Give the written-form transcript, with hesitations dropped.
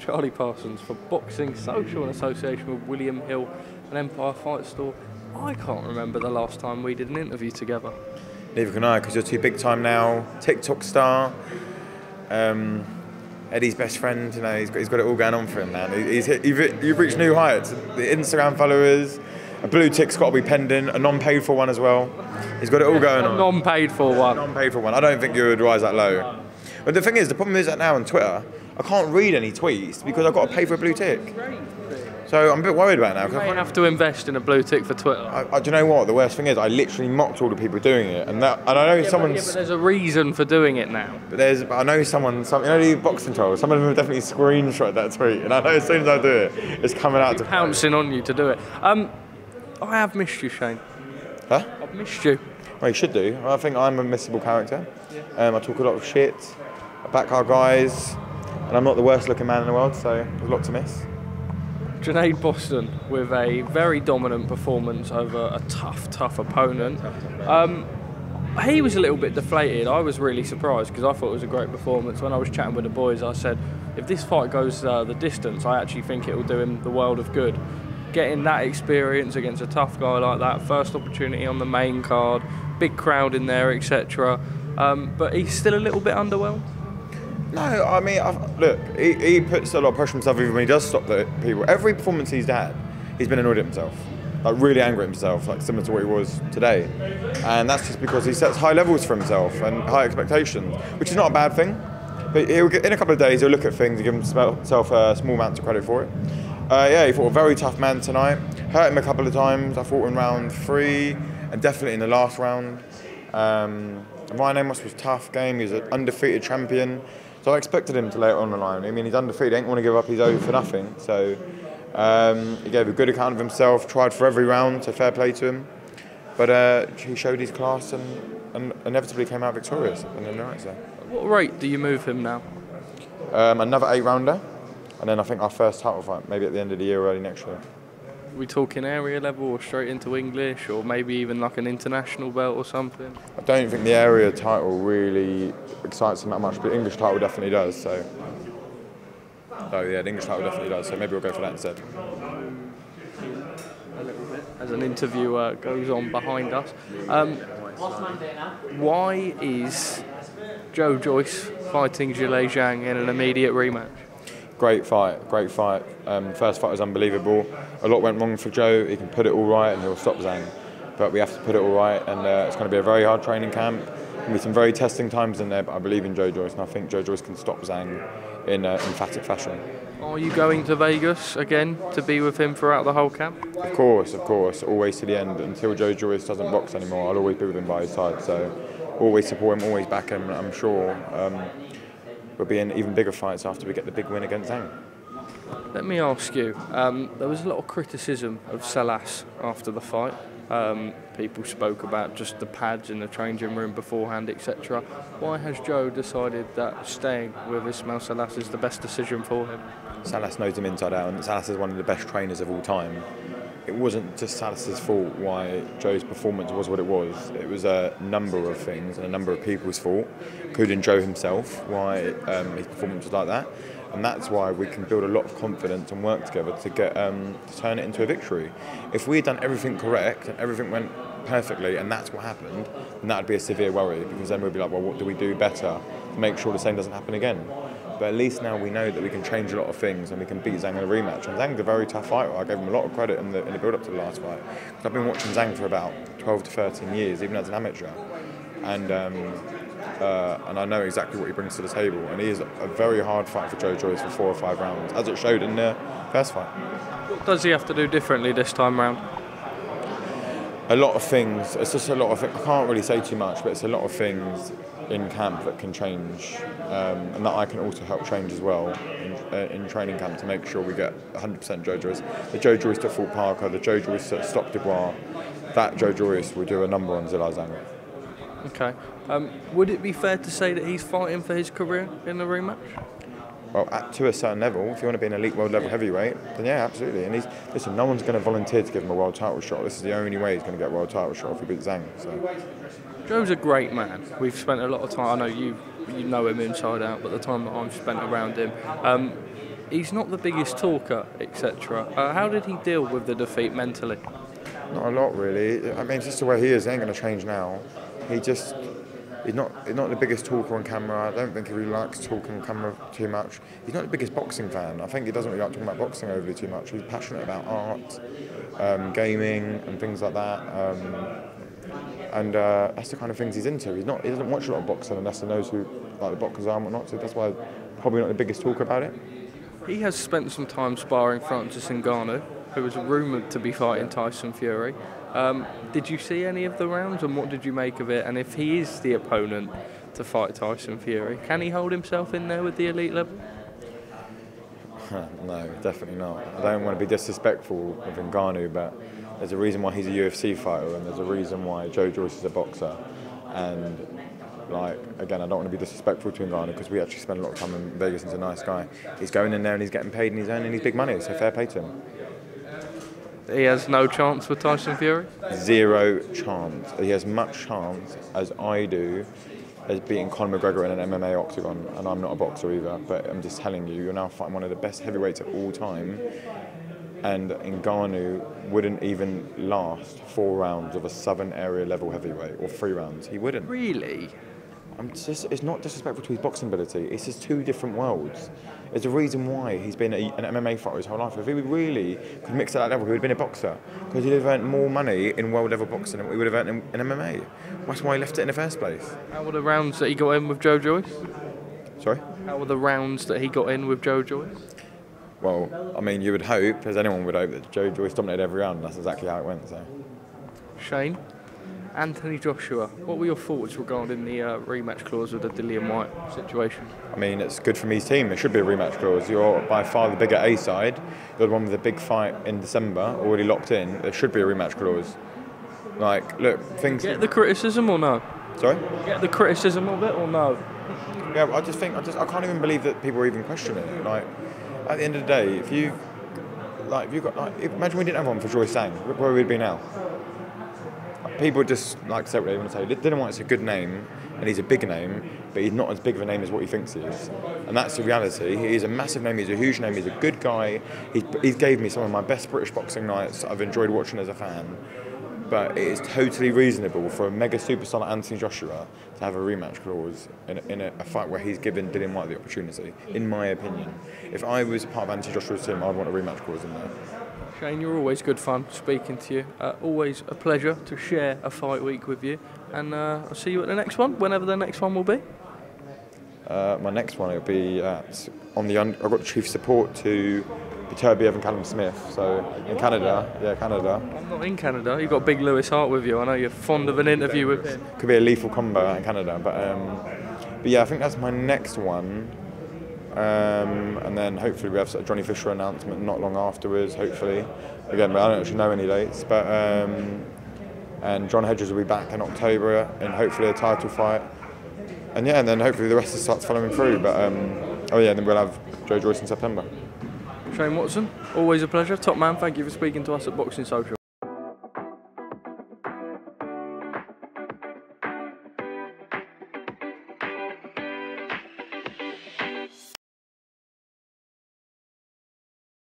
Charlie Parsons for Boxing Social in association with William Hill and Empire Fight Store. I can't remember the last time we did an interview together. Neither can I, because you're too big time now. TikTok star, Eddie's best friend. You know, he's got it all going on for him, man. You've reached new heights. The Instagram followers, a blue tick's got to be pending, a non-paid for one as well. He's got it all going on. A non-paid for one. Non-paid for one. I don't think you would rise that low. But the thing is, the problem is that now on Twitter, I can't read any tweets because I've got to pay for a blue tick. So I'm a bit worried about it now. You have to invest in a blue tick for Twitter. Do you know what? The worst thing is, I literally mocked all the people doing it, and I know someone's. But there's a reason for doing it now. But I know someone. You know, the boxing trolls. Some of them have definitely screenshot that tweet, and I know as soon as I do it, it's coming out to pouncing on you to do it. I have missed you, Shane. Huh? I've missed you. Well, you should do. I think I'm a missable character. I talk a lot of shit. I back our guys, and I'm not the worst looking man in the world, so there's a lot to miss. Junaid Bostan with a very dominant performance over a tough opponent. He was a little bit deflated. I was really surprised because I thought it was a great performance. When I was chatting with the boys, I said, if this fight goes the distance, I actually think it will do him the world of good. Getting that experience against a tough guy like that, first opportunity on the main card, big crowd in there, etc. But he's still a little bit underwhelmed. No, I mean, look, he puts a lot of pressure on himself even when he does stop the people. Every performance he's had, he's been annoyed at himself, like really angry at himself, like similar to what he was today. And that's just because he sets high levels for himself and high expectations, which is not a bad thing. But in a couple of days, he'll look at things and give himself a small amount of credit for it. Yeah, he fought a very tough man tonight. Hurt him a couple of times. I fought in round 3 and definitely in the last round. Ryan Amos was a tough game. He was an undefeated champion. So I expected him to lay it on the line. I mean, he's undefeated, he ain't want to give up his own for nothing. So he gave a good account of himself, tried for every round, so fair play to him. But he showed his class and inevitably came out victorious in the night. So. What rate do you move him now? Another 8-rounder, and then I think our first title fight, maybe at the end of the year or early next year. Are we talking area level or straight into English or maybe even like an international belt or something? I don't think the area title really excites him that much, but the English title definitely does. So yeah, the English title definitely does. So maybe we'll go for that instead. A little bit. As an interview goes on behind us, why is Zhang-Joyce fighting Zhang in an immediate rematch? Great fight. First fight was unbelievable. A lot went wrong for Joe. He can put it all right and he'll stop Zhang. But we have to put it all right, and it's going to be a very hard training camp. There'll be some very testing times in there, but I believe in Zhang-Joyce, and I think Zhang-Joyce can stop Zhang in emphatic fashion. Are you going to Vegas again to be with him throughout the whole camp? Of course, always to the end. Until Zhang-Joyce doesn't box anymore, I'll always be with him by his side. So always support him, always back him. I'm sure we'll be in even bigger fights after we get the big win against Zhang. Let me ask you, there was a lot of criticism of Salas after the fight. People spoke about just the pads in the changing room beforehand, etc. Why has Joe decided that staying with Ismail Salas is the best decision for him? Salas knows him inside out, and Salas is one of the best trainers of all time. It wasn't just Salas's fault why Joe's performance was what it was. It was a number of things and a number of people's fault, including Joe himself, why his performance was like that. And that's why we can build a lot of confidence and work together to get to turn it into a victory. If we had done everything correct and everything went perfectly and that's what happened, then that would be a severe worry, because then we'd be like, well, what do we do better to make sure the same doesn't happen again? But at least now we know that we can change a lot of things and we can beat Zhang in a rematch. And Zhang's a very tough fighter. I gave him a lot of credit in the build-up to the last fight. I've been watching Zhang for about 12 to 13 years, even as an amateur. And I know exactly what he brings to the table. And he is a very hard fight for Zhang-Joyce for 4 or 5 rounds, as it showed in the first fight. What does he have to do differently this time round? A lot of things. It's just a lot of things. I can't really say too much, but it's a lot of things in camp that can change, and that I can also help change as well in training camp to make sure we get 100% Zhang-Joyce. The Zhang-Joyce that fought Parker, the Zhang-Joyce that stopped Dubois, that Zhang-Joyce will do a number on Zhilei Zhang. Okay. Would it be fair to say that he's fighting for his career in the rematch? Well, to a certain level, if you want to be an elite world level heavyweight, then yeah, absolutely. And listen, no one's going to volunteer to give him a world title shot. This is the only way he's going to get a world title shot if he beats Zhang. So. Joe's a great man. We've spent a lot of time. I know you know him inside out, but the time that I've spent around him, He's not the biggest talker, etc. How did he deal with the defeat mentally? Not a lot, really. I mean, it's just the way he is. It ain't going to change now. He's not the biggest talker on camera. I don't think he really likes talking on camera too much. He's not the biggest boxing fan. I think he doesn't really like talking about boxing overly too much. He's passionate about art, gaming, and things like that. And that's the kind of things he's into. He doesn't watch a lot of boxing unless he knows who like the boxers are and whatnot. So that's why probably not the biggest talker about it. He has spent some time sparring Francis Ngannou, who was rumoured to be fighting Tyson Fury. Did you see any of the rounds, and what did you make of it? And if he is the opponent to fight Tyson Fury, can he hold himself in there with the elite level? No, definitely not. I don't want to be disrespectful of Ngannou, but there's a reason why he's a UFC fighter, and there's a reason why Joe Joyce is a boxer. And like, again, I don't want to be disrespectful to Ngannou because we actually spend a lot of time in Vegas and he's a nice guy. He's going in there and he's getting paid and he's earning his big money, so fair play to him. He has no chance with Tyson Fury? Zero chance. He has much chance as I do as beating Conor McGregor in an MMA octagon, and I'm not a boxer either, but I'm just telling you, you're now fighting one of the best heavyweights of all time, and Ngannou wouldn't even last 4 rounds of a Southern area level heavyweight, or 3 rounds. He wouldn't. Really? It's not disrespectful to his boxing ability. It's just 2 different worlds. There's a reason why he's been an MMA fighter his whole life. If he really could mix at that level, he would have been a boxer. Because he'd have earned more money in world level boxing than he would have earned in MMA. That's why he left it in the first place. How were the rounds that he got in with Joe Joyce? Sorry? How were the rounds that he got in with Joe Joyce? Well, I mean, you would hope, as anyone would hope, that Joe Joyce dominated every round, and that's exactly how it went. So, Shane, Anthony Joshua, what were your thoughts regarding the rematch clause with the Dillian White situation? I mean, it's good for me's team. There should be a rematch clause. You're by far the bigger A side. You're the one with the big fight in December, already locked in. There should be a rematch clause. Like, look, things... Get the criticism or no? Sorry? Get the criticism of it or no? Yeah, I can't even believe that people are even questioning it. Like, at the end of the day, imagine we didn't have one for Joyce Zhang, where would we be now? People just like to say what they want to say. Dillian White's a good name, and he's a big name, but he's not as big of a name as what he thinks he is. And that's the reality. He's a massive name, he's a huge name, he's a good guy. He's gave me some of my best British boxing nights I've enjoyed watching as a fan. But it is totally reasonable for a mega superstar like Anthony Joshua to have a rematch clause in a fight where he's given Dillian White the opportunity, in my opinion. If I was part of Anthony Joshua's team, I'd want a rematch clause in there. Shane, you're always good fun speaking to you. Always a pleasure to share a fight week with you. And I'll see you at the next one, whenever the next one will be. My next one will be I've got the chief support to Beterbiev and Callum Smith. So in Canada. I'm not in Canada. You've got Big Lewis Hart with you. I know you're fond of an interview with him. Could be a lethal combo out in Canada, but yeah, I think that's my next one. And then hopefully we have a Johnny Fisher announcement not long afterwards. Hopefully, again, I don't actually know any dates, but and John Hedges will be back in October, and hopefully a title fight. And yeah, and then hopefully the rest starts following through. But then we'll have Joe Joyce in September. Shane Watson, always a pleasure. Top man, thank you for speaking to us at Boxing Social.